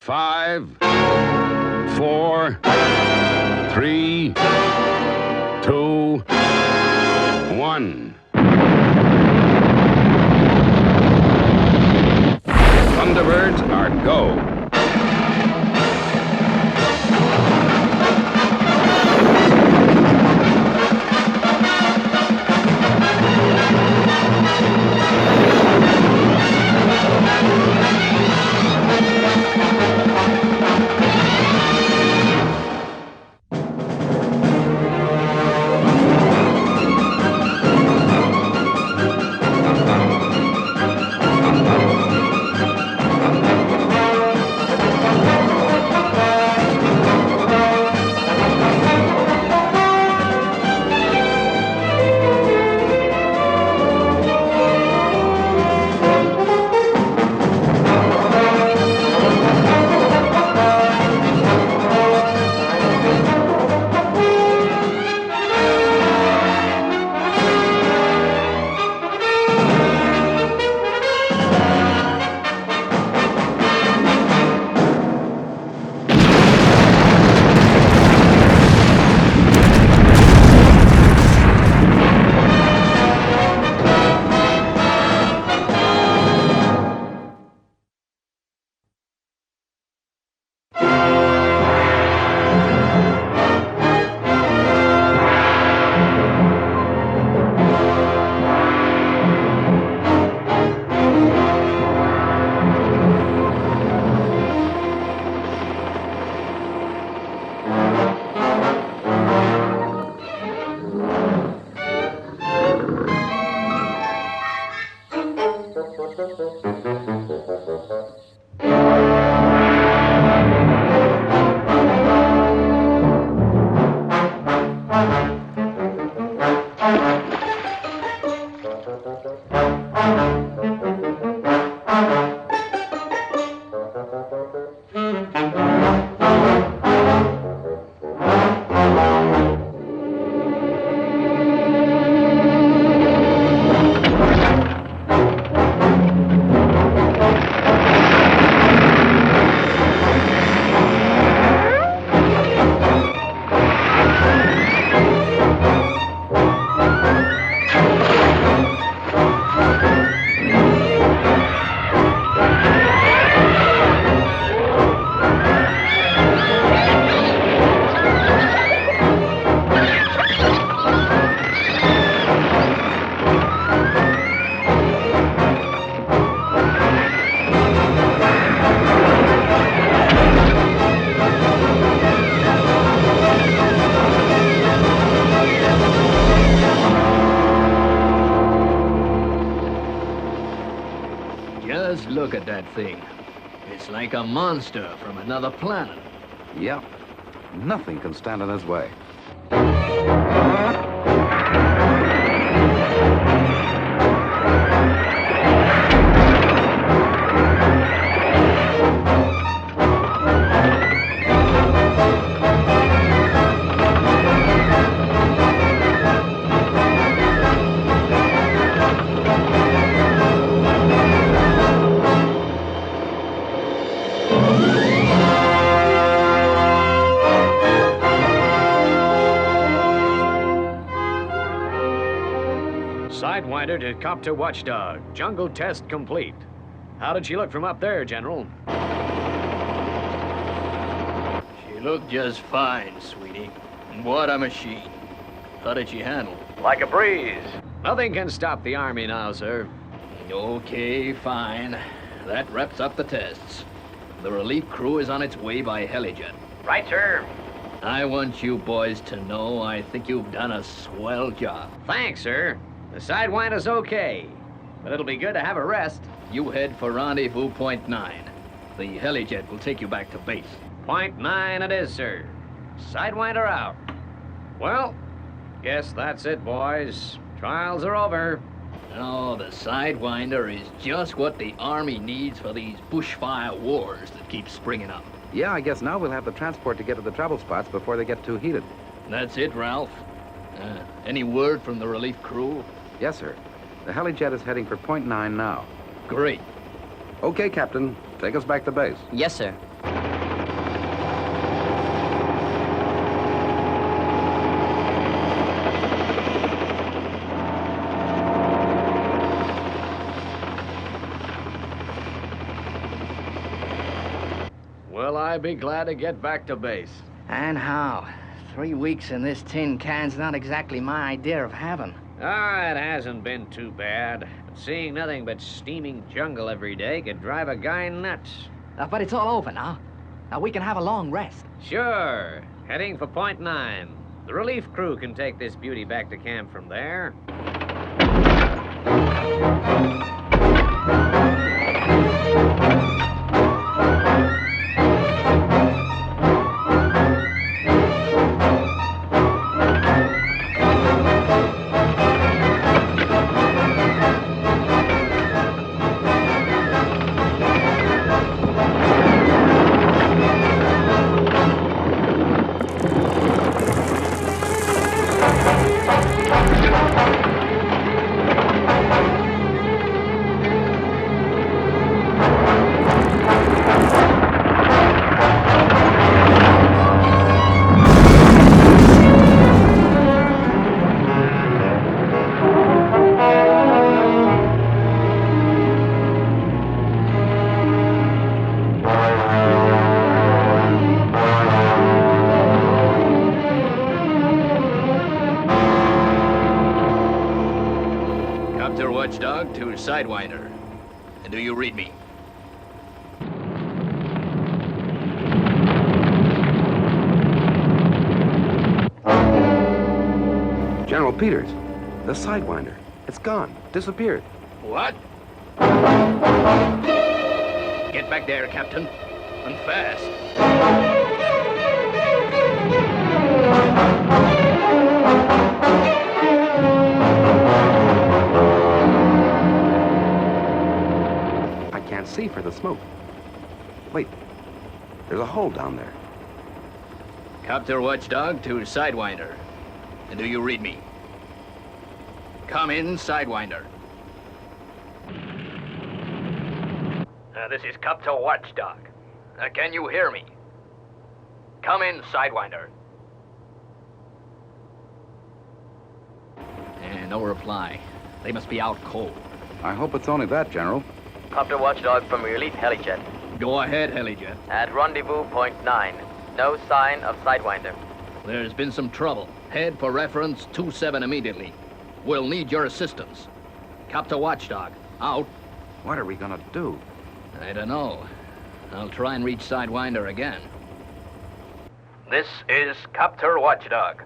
5, 4, 3, 2, 1. Thunderbirds are go. Just look at that thing. It's like a monster from another planet. Yep. Nothing can stand in his way. Sidewinder to Copter Watchdog. Jungle test complete. How did she look from up there, General? She looked just fine, sweetie. What a machine. How did she handle? Like a breeze. Nothing can stop the Army now, sir. Okay, fine. That wraps up the tests. The relief crew is on its way by helijet. Right, sir. I want you boys to know I think you've done a swell job. Thanks, sir. The Sidewinder's okay, but it'll be good to have a rest. You head for rendezvous point 9. The helijet will take you back to base. Point 9 it is, sir. Sidewinder out. Well, guess that's it, boys. Trials are over. Oh, the Sidewinder is just what the Army needs for these bushfire wars that keep springing up. Yeah, I guess now we'll have the transport to get to the trouble spots before they get too heated. That's it, Ralph. Any word from the relief crew? Yes, sir. The helijet is heading for point 9 now. Great. Okay, Captain. Take us back to base. Yes, sir. Will I be glad to get back to base? And how? 3 weeks in this tin can's not exactly my idea of heaven. Ah, it hasn't been too bad. But seeing nothing but steaming jungle every day could drive a guy nuts. But it's all over now. Now we can have a long rest. Sure. Heading for Point 9. The relief crew can take this beauty back to camp from there. Watchdog to Sidewinder. And do you read me? General Peters, the Sidewinder. It's gone. Disappeared. What? Get back there, Captain. And fast. See for the smoke. Wait, there's a hole down there. Copter Watchdog to Sidewinder. And do you read me? Come in, Sidewinder. This is Copter Watchdog. Can you hear me? Come in, Sidewinder. And no reply. They must be out cold. I hope it's only that, General. Copter Watchdog from Elite Helijet. Go ahead, Helijet. At rendezvous point 9. No sign of Sidewinder. There's been some trouble. Head for reference 27 immediately. We'll need your assistance. Copter Watchdog, out. What are we gonna do? I don't know. I'll try and reach Sidewinder again. This is Copter Watchdog.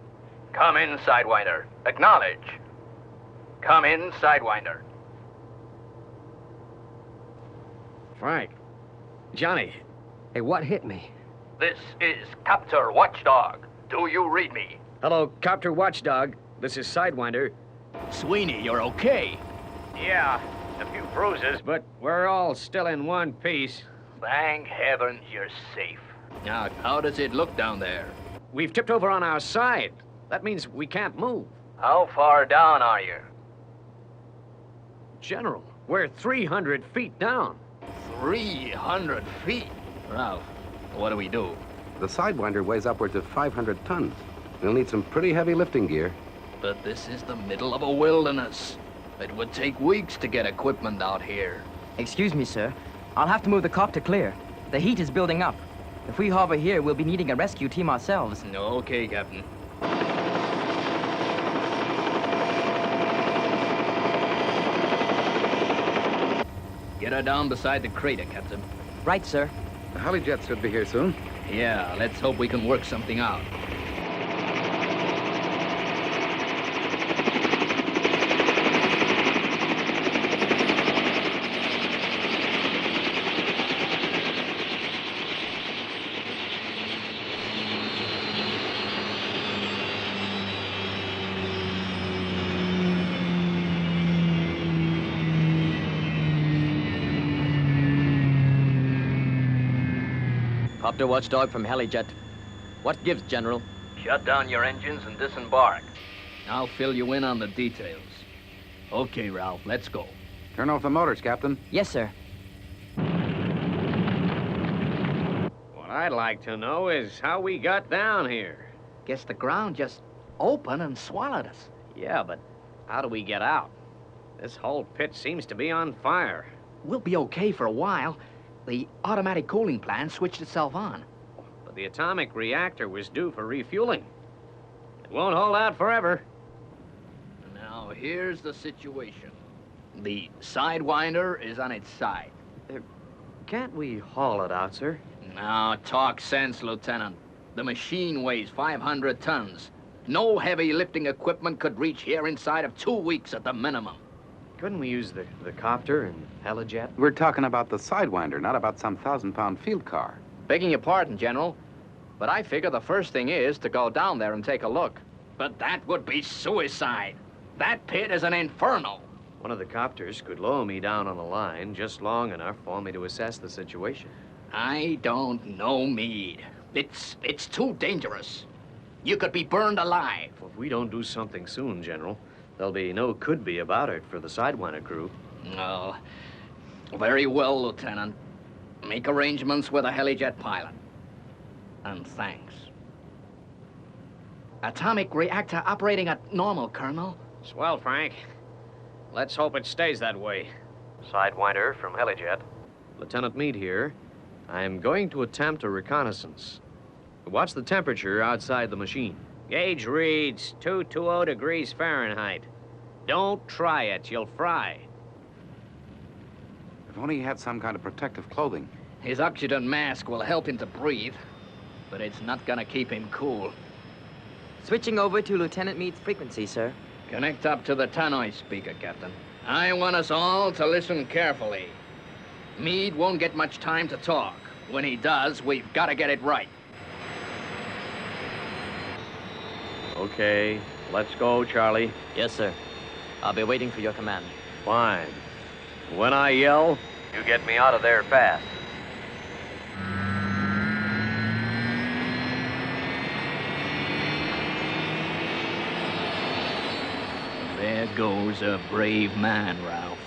Come in, Sidewinder. Acknowledge. Come in, Sidewinder. Frank. Johnny. Hey, what hit me? This is Copter Watchdog. Do you read me? Hello, Copter Watchdog. This is Sidewinder. Sweeney, you're okay. Yeah, a few bruises, but we're all still in one piece. Thank heavens you're safe. Now, how does it look down there? We've tipped over on our side. That means we can't move. How far down are you? General, we're 300 feet down. 300 feet? Ralph, what do we do? The Sidewinder weighs upwards of 500 tons. We'll need some pretty heavy lifting gear. But this is the middle of a wilderness. It would take weeks to get equipment out here. Excuse me, sir. I'll have to move the copter clear. The heat is building up. If we hover here, we'll be needing a rescue team ourselves. Okay, Captain. Get her down beside the crater, Captain. Right, sir. The helijet should be here soon. Yeah, let's hope we can work something out. Copter Watchdog from Helijet. What gives, General? Shut down your engines and disembark. I'll fill you in on the details. Okay, Ralph, let's go. Turn off the motors, Captain. Yes, sir. What I'd like to know is how we got down here. Guess the ground just opened and swallowed us. Yeah, but how do we get out? This whole pit seems to be on fire. We'll be okay for a while. The automatic cooling plant switched itself on. But the atomic reactor was due for refueling. It won't hold out forever. Now, here's the situation. The Sidewinder is on its side. Can't we haul it out, sir? Now, talk sense, Lieutenant. The machine weighs 500 tons. No heavy lifting equipment could reach here inside of 2 weeks at the minimum. Couldn't we use the copter and helijet? We're talking about the Sidewinder, not about some 1,000-pound field car. Begging your pardon, General, but I figure the first thing is to go down there and take a look. But that would be suicide. That pit is an inferno. One of the copters could lower me down on a line just long enough for me to assess the situation. I don't know, Meade. It's too dangerous. You could be burned alive. Well, if we don't do something soon, General, there'll be no could-be about it for the Sidewinder crew. No. Very well, Lieutenant. Make arrangements with a helijet pilot. And thanks. Atomic reactor operating at normal, Colonel. Swell, Frank. Let's hope it stays that way. Sidewinder from helijet. Lieutenant Meade here. I'm going to attempt a reconnaissance. What's the temperature outside the machine? Gauge reads 220 degrees Fahrenheit. Don't try it, you'll fry. If only he had some kind of protective clothing. His oxygen mask will help him to breathe, but it's not gonna keep him cool. Switching over to Lieutenant Meade's frequency, sir. Connect up to the tannoy speaker, Captain. I want us all to listen carefully. Meade won't get much time to talk. When he does, we've got to get it right. Okay, let's go, Charlie. Yes, sir. I'll be waiting for your command. Fine. When I yell, you get me out of there fast. There goes a brave man, Ralph.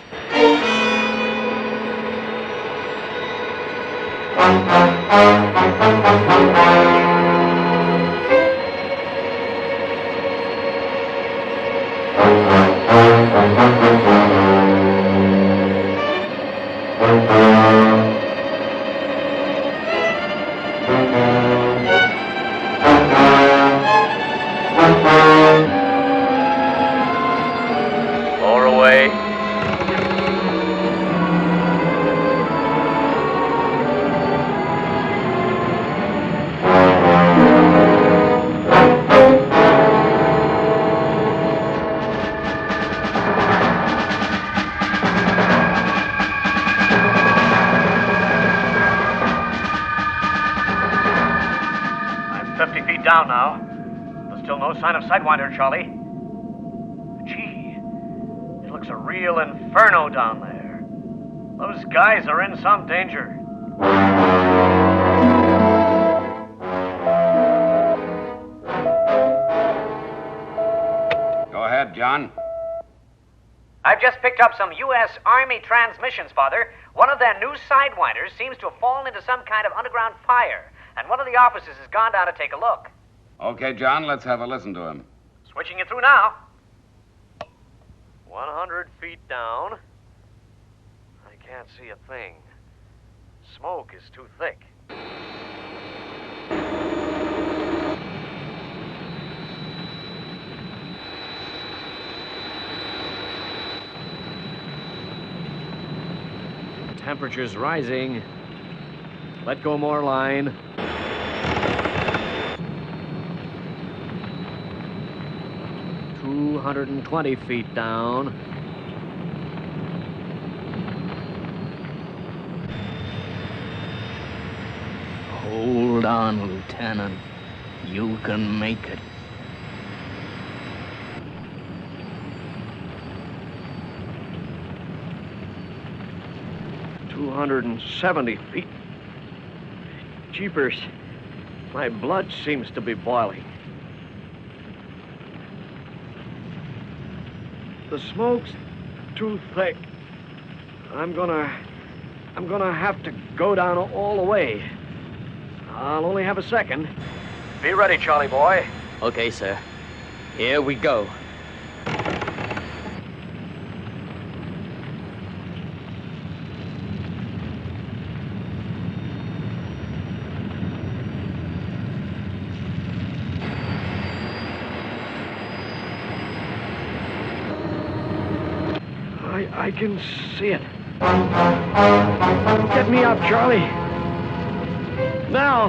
Lower away. I'm 50 feet down now. There's still no sign of Sidewinder, Charlie. Gee, it looks a real inferno down there. Those guys are in some danger. Go ahead, John. I've just picked up some U.S. Army transmissions, Father. One of their new Sidewinders seems to have fallen into some kind of underground fire, and one of the officers has gone down to take a look. Okay, John, let's have a listen to him. Switching you through now. 100 feet down. I can't see a thing. Smoke is too thick. Temperature's rising. Let go more line. "220 feet down. Hold on, Lieutenant. You can make it. "270 feet. Jeepers, my blood seems to be boiling. The smoke's too thick. I'm gonna have to go down all the way. I'll only have a second. Be ready, Charlie boy. Okay, sir. Here we go. I can see it. Get me up, Charlie. Now.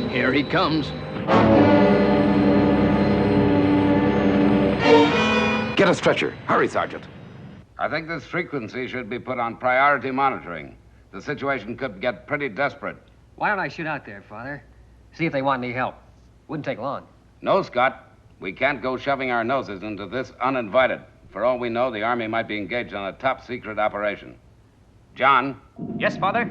Here he comes. Get a stretcher. Hurry, Sergeant. I think this frequency should be put on priority monitoring. The situation could get pretty desperate. Why don't I shoot out there, Father? See if they want any help. Wouldn't take long. No, Scott. We can't go shoving our noses into this uninvited. For all we know, the Army might be engaged on a top-secret operation. John? Yes, Father?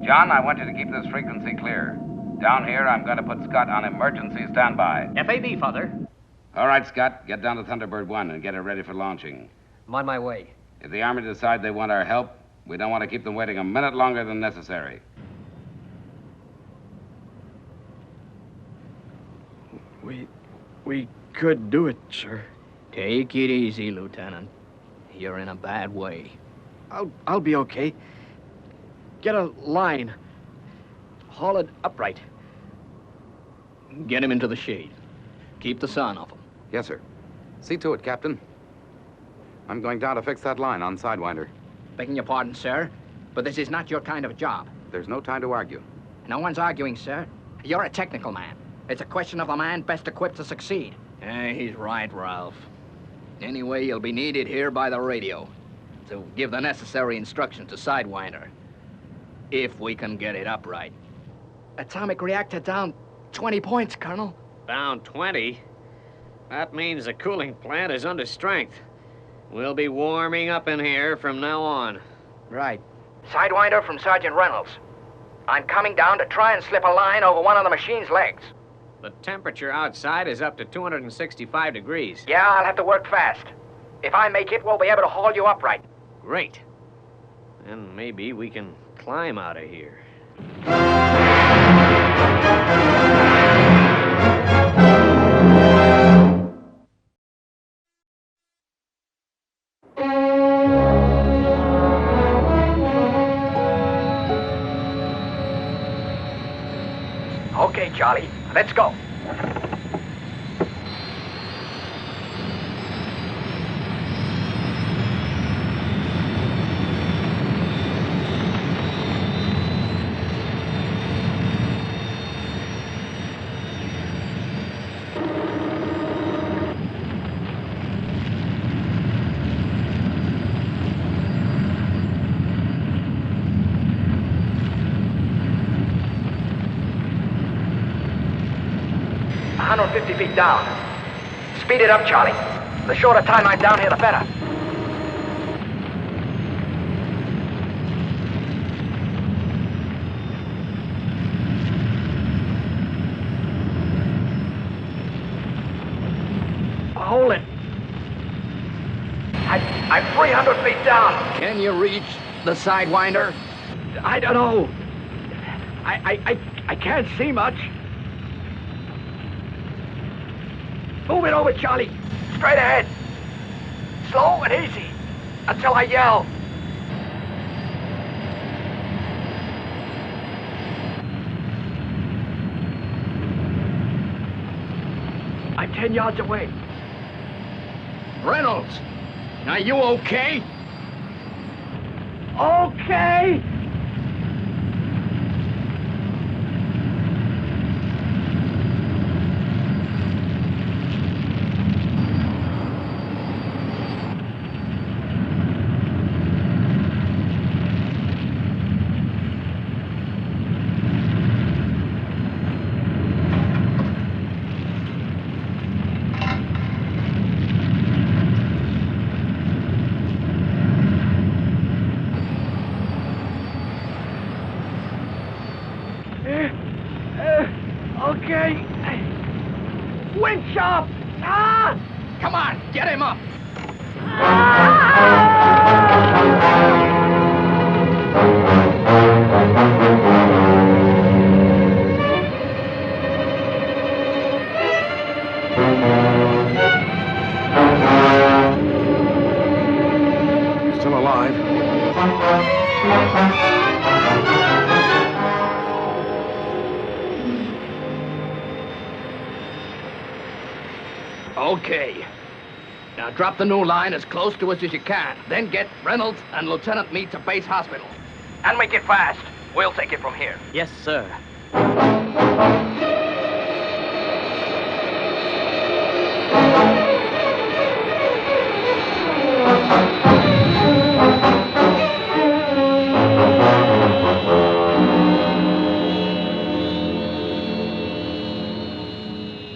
John, I want you to keep this frequency clear. Down here, I'm going to put Scott on emergency standby. FAB, Father. All right, Scott. Get down to Thunderbird 1 and get it ready for launching. I'm on my way. If the Army decide they want our help, we don't want to keep them waiting a minute longer than necessary. We could do it, sir. Take it easy, Lieutenant. You're in a bad way. I'll be okay. Get a line. Haul it upright. Get him into the shade. Keep the sun off him. Yes, sir. See to it, Captain. I'm going down to fix that line on Sidewinder. Begging your pardon, sir, but this is not your kind of job. There's no time to argue. No one's arguing, sir. You're a technical man. It's a question of the man best equipped to succeed. He's right, Ralph. Anyway, you'll be needed here by the radio to give the necessary instructions to Sidewinder. If we can get it upright. Atomic reactor down 20 points, Colonel. Down 20? That means the cooling plant is under strength. We'll be warming up in here from now on. Right. Sidewinder from Sergeant Reynolds. I'm coming down to try and slip a line over one of the machine's legs. The temperature outside is up to 265 degrees. Yeah, I'll have to work fast. If I make it, we'll be able to haul you upright. Great. And maybe we can climb out of here. Okay, Charlie, let's go. $150 feet down. Speed it up, Charlie. The shorter time I'm down here, the better. Hold it. I'm 300 feet down. Can you reach the Sidewinder? I don't know. I can't see much. Move it over, Charlie. Straight ahead. Slow and easy. Until I yell. I'm 10 yards away. Reynolds, are you okay? Okay. alive. Okay. Now drop the new line as close to us as you can. Then get Reynolds and Lieutenant Meade to base hospital. And make it fast. We'll take it from here. Yes, sir.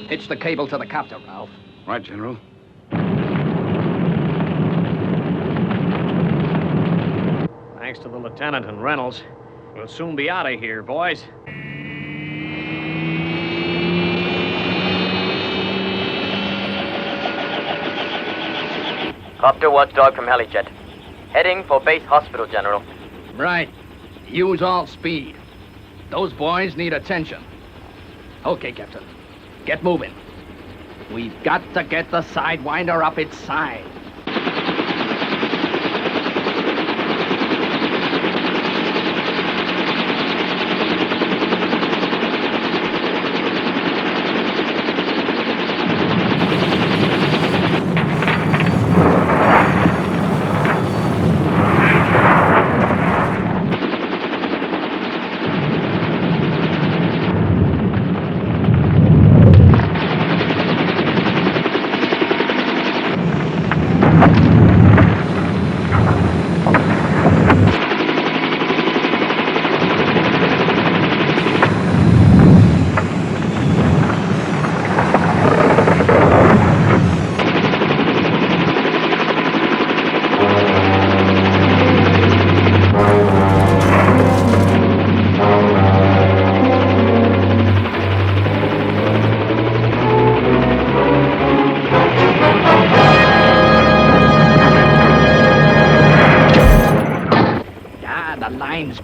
Hitch the cable to the copter, Ralph. Right, General. Thanks to the lieutenant and Reynolds. We'll soon be out of here, boys. Copter watchdog from Helijet. Heading for base hospital, General. Right. Use all speed. Those boys need attention. Okay, Captain. Get moving. We've got to get the Sidewinder up its side.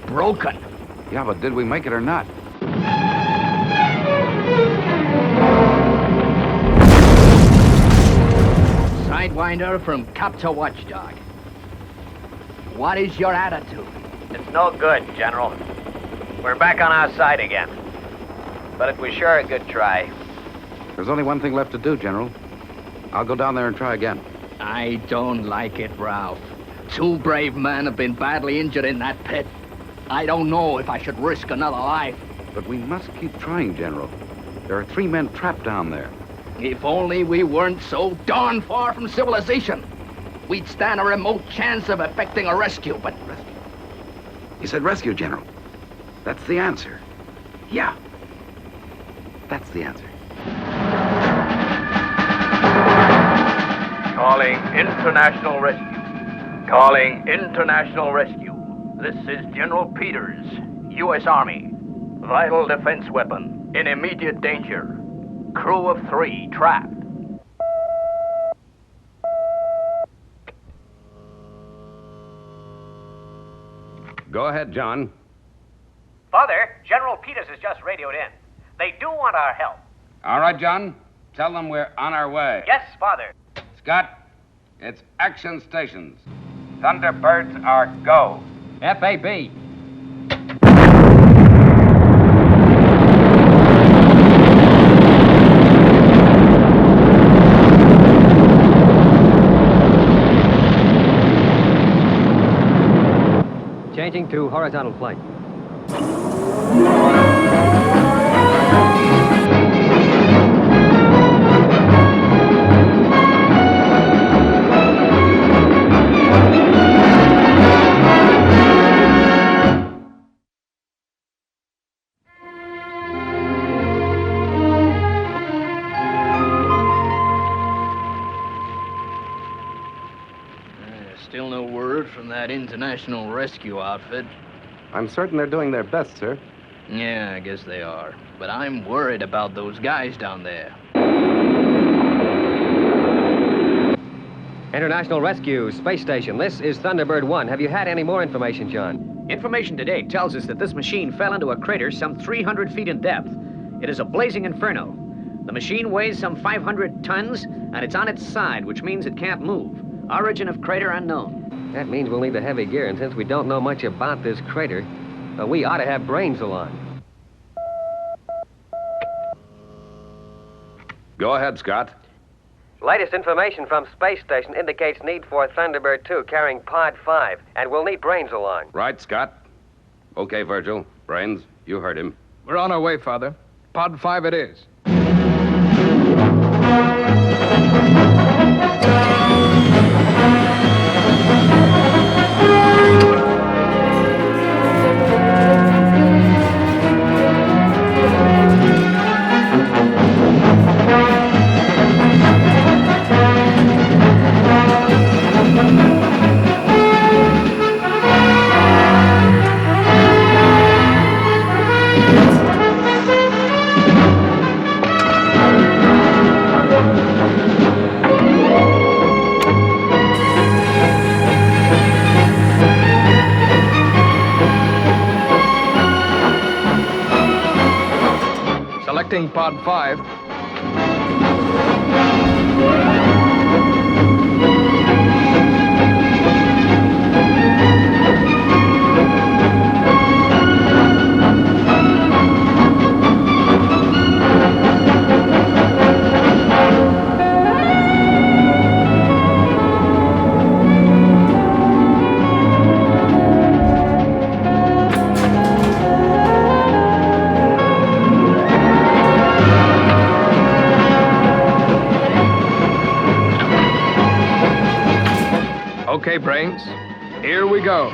Broken. Yeah, but did we make it or not? Sidewinder from Copter Watchdog. What is your attitude? It's no good, General. We're back on our side again. But it was sure a good try. There's only one thing left to do, General. I'll go down there and try again. I don't like it, Ralph. 2 brave men have been badly injured in that pit. I don't know if I should risk another life. But we must keep trying, General. There are 3 men trapped down there. If only we weren't so darn far from civilization. We'd stand a remote chance of effecting a rescue, but... Rescue? You said rescue, General. That's the answer. Yeah. That's the answer. Calling international rescue. Calling international rescue. This is General Peters, U.S. Army. Vital defense weapon. In immediate danger. Crew of 3 trapped. Go ahead, John. Father, General Peters has just radioed in. They do want our help. All right, John. Tell them we're on our way. Yes, Father. Scott, it's action stations. Thunderbirds are go. FAB. Changing to horizontal flight. Still no word from that international rescue outfit. I'm certain they're doing their best, sir. Yeah, I guess they are. But I'm worried about those guys down there. International Rescue Space Station. This is Thunderbird 1. Have you had any more information, John? Information today tells us that this machine fell into a crater some 300 feet in depth. It is a blazing inferno. The machine weighs some 500 tons, and it's on its side, which means it can't move. Origin of crater unknown. That means we'll need the heavy gear, and since we don't know much about this crater, we ought to have brains along. Go ahead, Scott. Latest information from space station indicates need for Thunderbird 2 carrying Pod 5, and we'll need brains along. Right, Scott? Okay, Virgil. Brains, you heard him. We're on our way, Father. Pod 5 it is. Selecting Pod 5. Okay, Brains, here we go.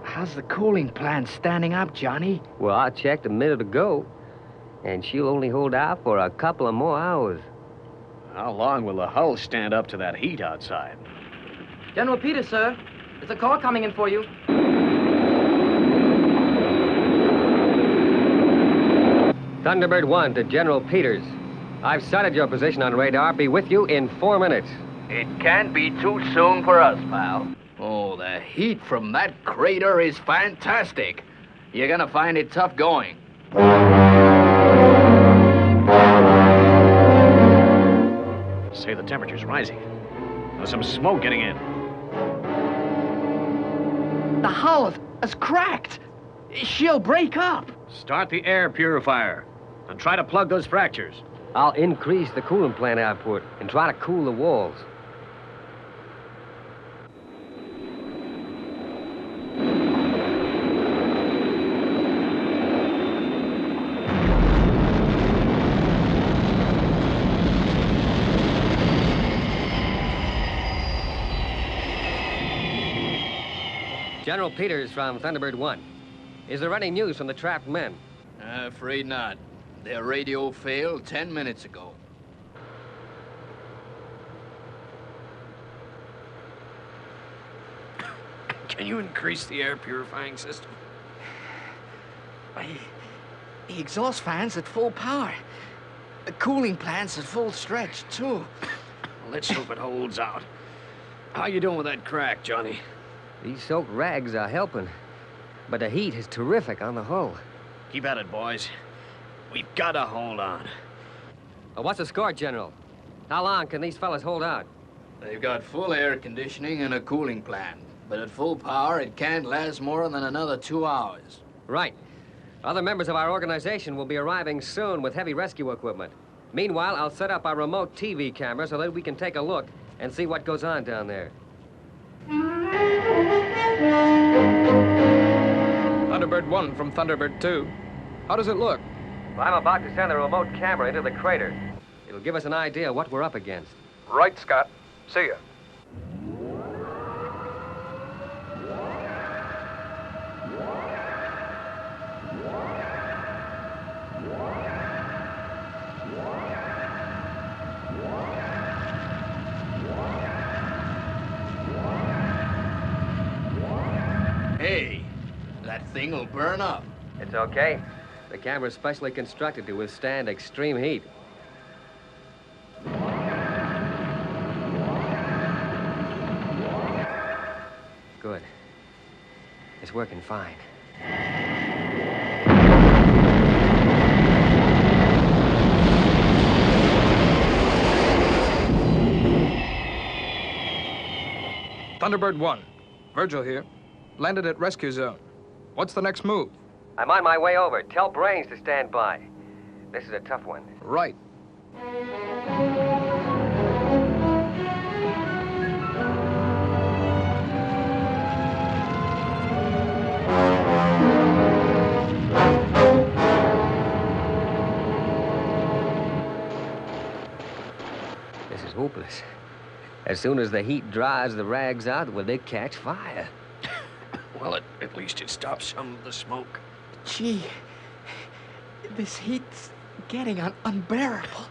How's the cooling plant standing up, Johnny? Well, I checked a minute ago, and she'll only hold out for a couple of more hours. How long will the hull stand up to that heat outside? General Peters, sir. There's a call coming in for you. Thunderbird 1 to General Peters. I've sighted your position on radar. Be with you in 4 minutes. It can't be too soon for us, pal. Oh, the heat from that crater is fantastic. You're gonna find it tough going. Say the temperature's rising. There's some smoke getting in. The hull is cracked. She'll break up. Start the air purifier and try to plug those fractures. I'll increase the coolant plant output and try to cool the walls. General Peters from Thunderbird 1. Is there any news from the trapped men? Afraid not. Their radio failed 10 minutes ago. Can you increase the air purifying system? The exhaust fan's at full power. The cooling plant's at full stretch, too. Let's hope it holds out. How you doing with that crack, Johnny? These soaked rags are helping, but the heat is terrific on the hull. Keep at it, boys. We've got to hold on. What's the score, General? How long can these fellas hold out? They've got full air conditioning and a cooling plant. But at full power, it can't last more than another 2 hours. Right. Other members of our organization will be arriving soon with heavy rescue equipment. Meanwhile, I'll set up our remote TV camera so that we can take a look and see what goes on down there. Thunderbird 1 from Thunderbird 2. How does it look? Well, I'm about to send the remote camera into the crater. It'll give us an idea what we're up against. Right, Scott. See ya. Hey, that thing will burn up. It's okay. The camera's specially constructed to withstand extreme heat. Good. It's working fine. Thunderbird 1. Virgil here. Landed at rescue zone. What's the next move? I'm on my way over. Tell Brains to stand by. This is a tough one. Right. This is hopeless. As soon as the heat dries the rags out, will they catch fire? Well, at least it stops some of the smoke. Gee, this heat's getting unbearable.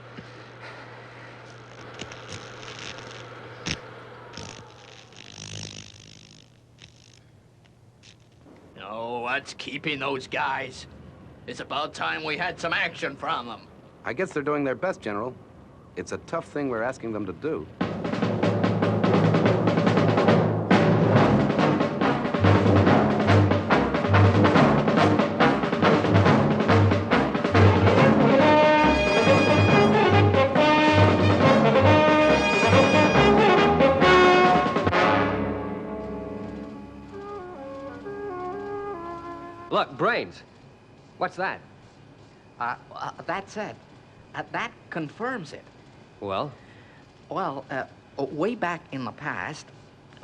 Oh, what's keeping those guys? It's about time we had some action from them. I guess they're doing their best, General. It's a tough thing we're asking them to do. Look, Brains. What's that? That's it. That confirms it. Well, Well, way back in the past,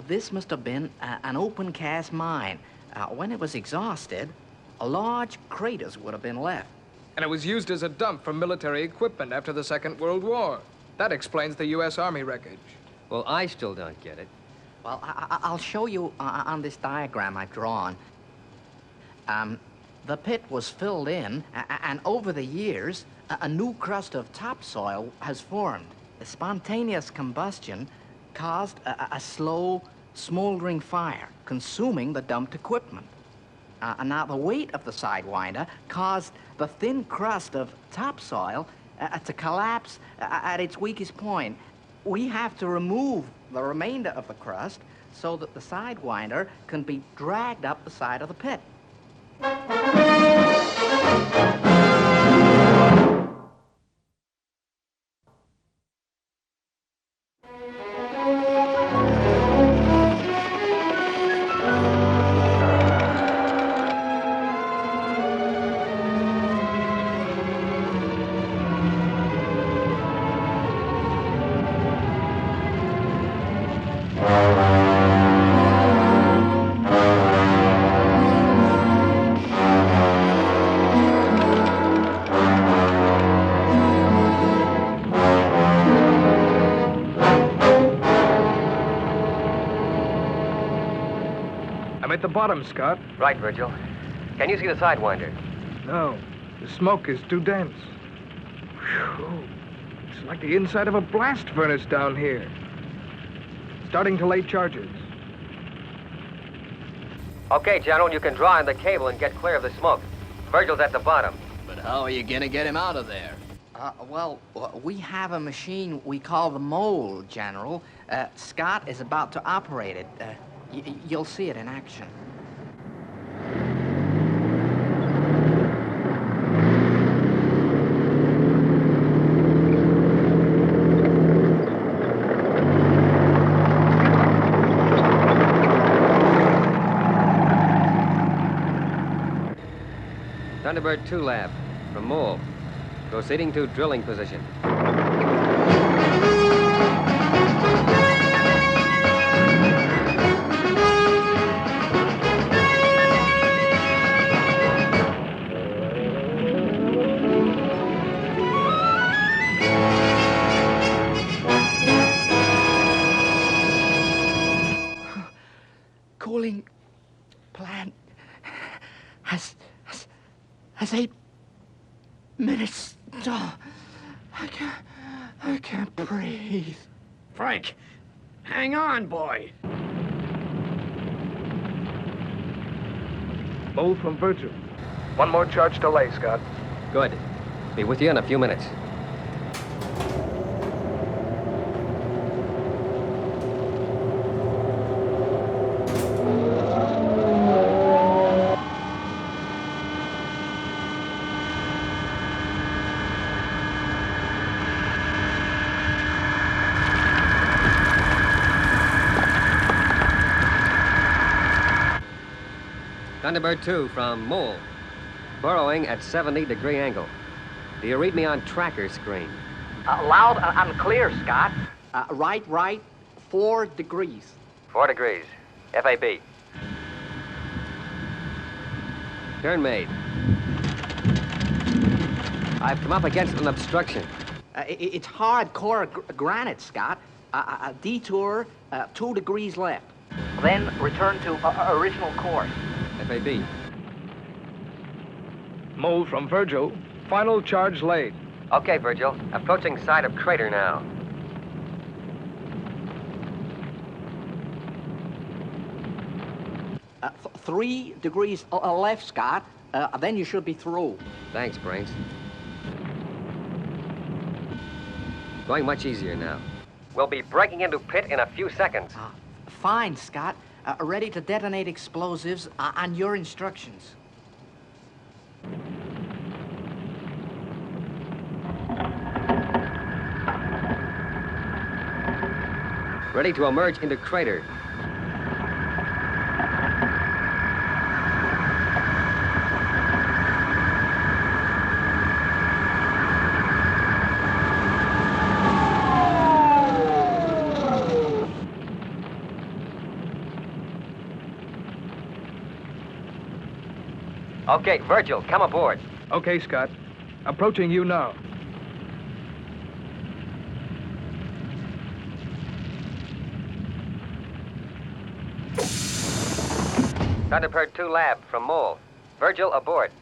this must have been an open cast mine. When it was exhausted, large craters would have been left. And it was used as a dump for military equipment after the Second World War. That explains the U.S. Army wreckage. well, I still don't get it. Well, I'll show you on this diagram I've drawn. The pit was filled in, and over the years, a new crust of topsoil has formed. The spontaneous combustion caused a slow, smoldering fire, consuming the dumped equipment. Now, the weight of the Sidewinder caused the thin crust of topsoil to collapse at its weakest point. We have to remove the remainder of the crust so that the Sidewinder can be dragged up the side of the pit. I'm at the bottom, Scott. Right, Virgil. Can you see the Sidewinder? No, the smoke is too dense. Whew. It's like the inside of a blast furnace down here. Starting to lay charges. Okay, General, you can draw in the cable and get clear of the smoke. Virgil's at the bottom. But how are you gonna get him out of there? Well, we have a machine we call the mold, General. Scott is about to operate it. You'll see it in action. Thunderbird 2 lab, from Mole. Proceeding to drilling position. Cooling plant has 8 minutes. Oh, I can't breathe. Frank, hang on, boy. Mole from Virgil. One more charge delay, Scott. Good. Be with you in a few minutes. Thunderbird 2 from Mole. Burrowing at 70-degree angle. Do you read me on tracker screen? Loud and clear, Scott. Right, 4 degrees. 4 degrees. FAB. Turn made. I've come up against an obstruction. It's hardcore granite, Scott. A detour 2 degrees left. Then return to original course. FAB. Mole from Virgil. Final charge laid. Okay, Virgil. Approaching side of crater now. Uh, 3 degrees left, Scott. Then you should be through. Thanks, Brains. Going much easier now. We'll be breaking into pit in a few seconds. Fine, Scott. Ready to detonate explosives on your instructions. Ready to emerge into crater. Okay, Virgil, come aboard. Okay, Scott. Approaching you now. Thunderbird 2 lab from Mole. Virgil aboard.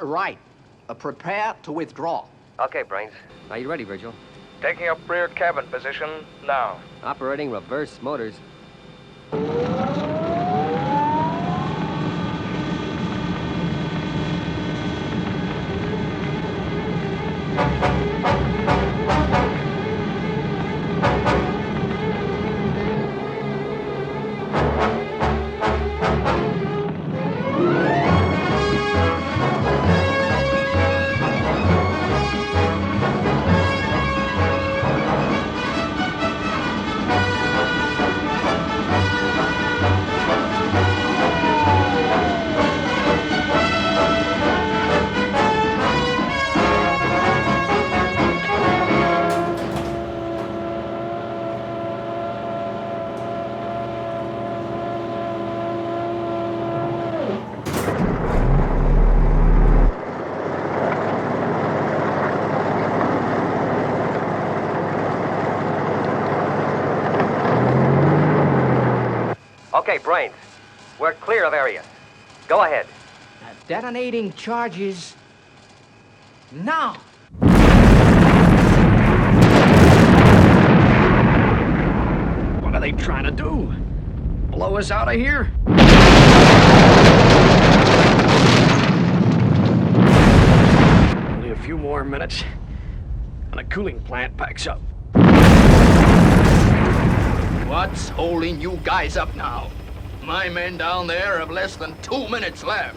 Right. Prepare to withdraw. Okay, Brains. Are you ready, Virgil? Taking up rear cabin position now. Operating reverse motors. Okay, Brains. We're clear of area. Go ahead. Detonating charges now. What are they trying to do? Blow us out of here? Only a few more minutes, and a cooling plant packs up. What's holding you guys up now? My men down there have less than 2 minutes left.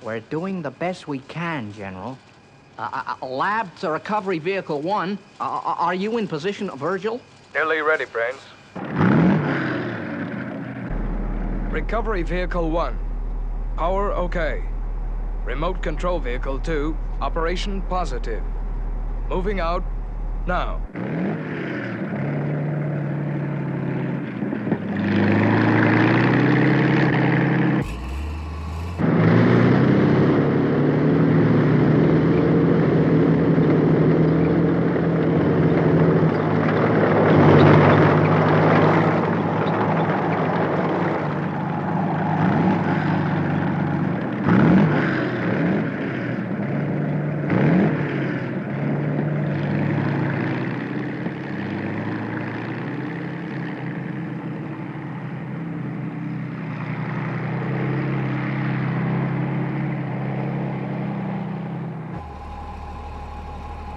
We're doing the best we can, General. Lab to recovery vehicle 1. Are you in position, Virgil? Nearly ready, Brains. Recovery vehicle 1. Power okay. Remote control vehicle 2, operation positive. Moving out now.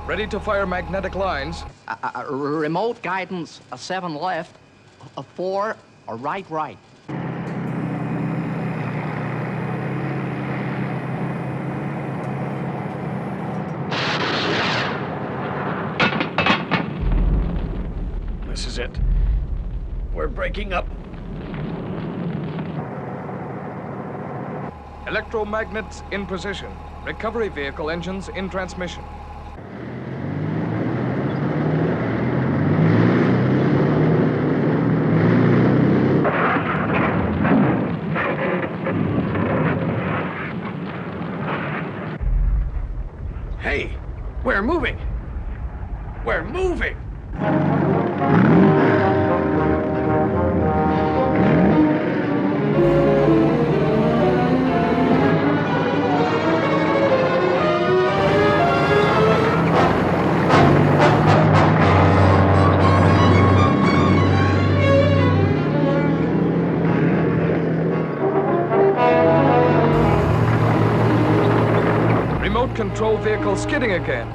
Ready to fire magnetic lines. Remote guidance, a 7 left, a 4, a right. This is it. We're breaking up. Electromagnets in position. Recovery vehicle engines in transmission. Hey, we're moving. We're moving. Remote control vehicle skidding again.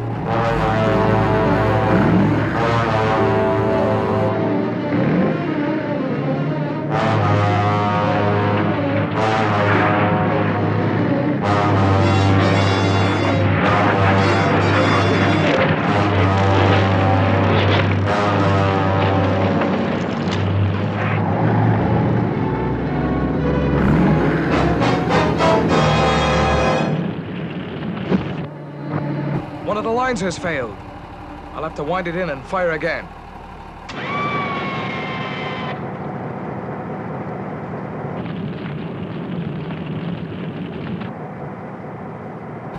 One of the lines has failed. I'll have to wind it in and fire again.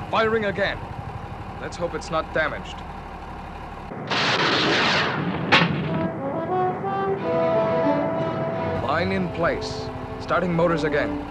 Firing again. Let's hope it's not damaged. Line in place. Starting motors again.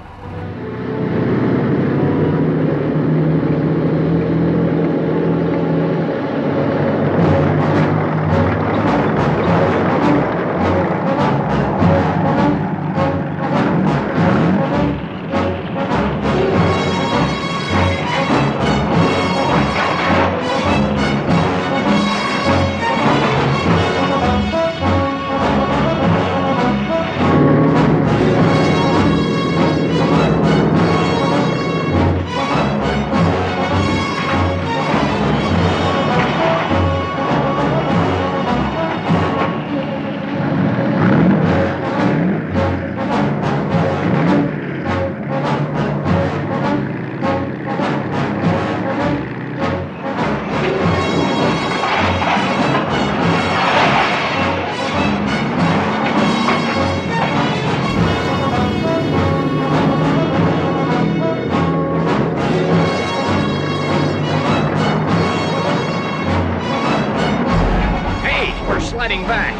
Sliding back.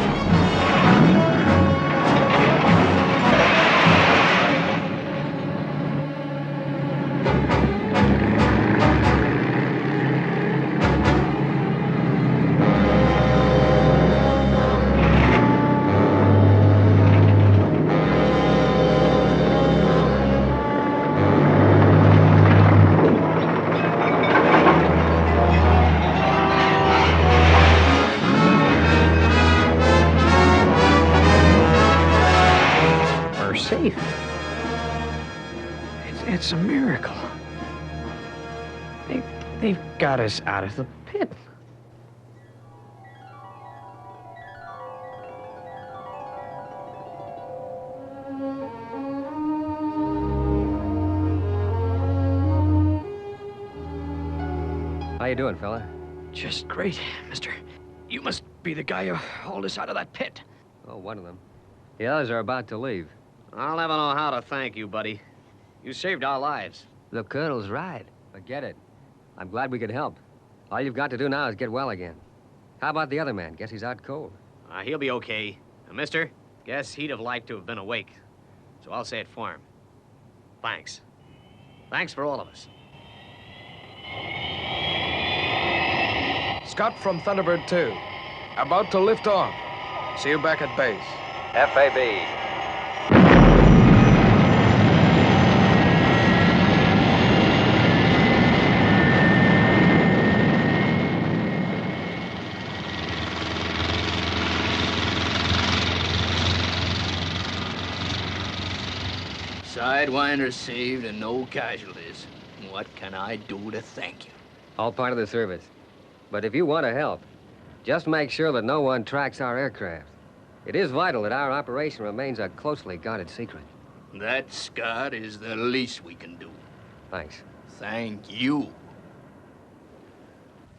Safe. It's a miracle. They've got us out of the pit. you doing, fella? Just great, mister. You must be the guy who hauled us out of that pit. Oh, one of them. The others are about to leave. I'll never know how to thank you, buddy. You saved our lives. The Colonel's right. Forget it. I'm glad we could help. All you've got to do now is get well again. How about the other man? Guess he's out cold. He'll be okay. Mister, guess he'd have liked to have been awake. So I'll say it for him. Thanks. Thanks for all of us. Scott from Thunderbird 2. About to lift off. See you back at base. FAB. Sidewinder saved and no casualties. What can I do to thank you? All part of the service. But if you want to help, just make sure that no one tracks our aircraft. It is vital that our operation remains a closely guarded secret. That, Scott, is the least we can do. Thanks. Thank you.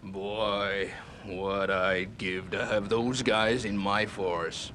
Boy, what I'd give to have those guys in my force.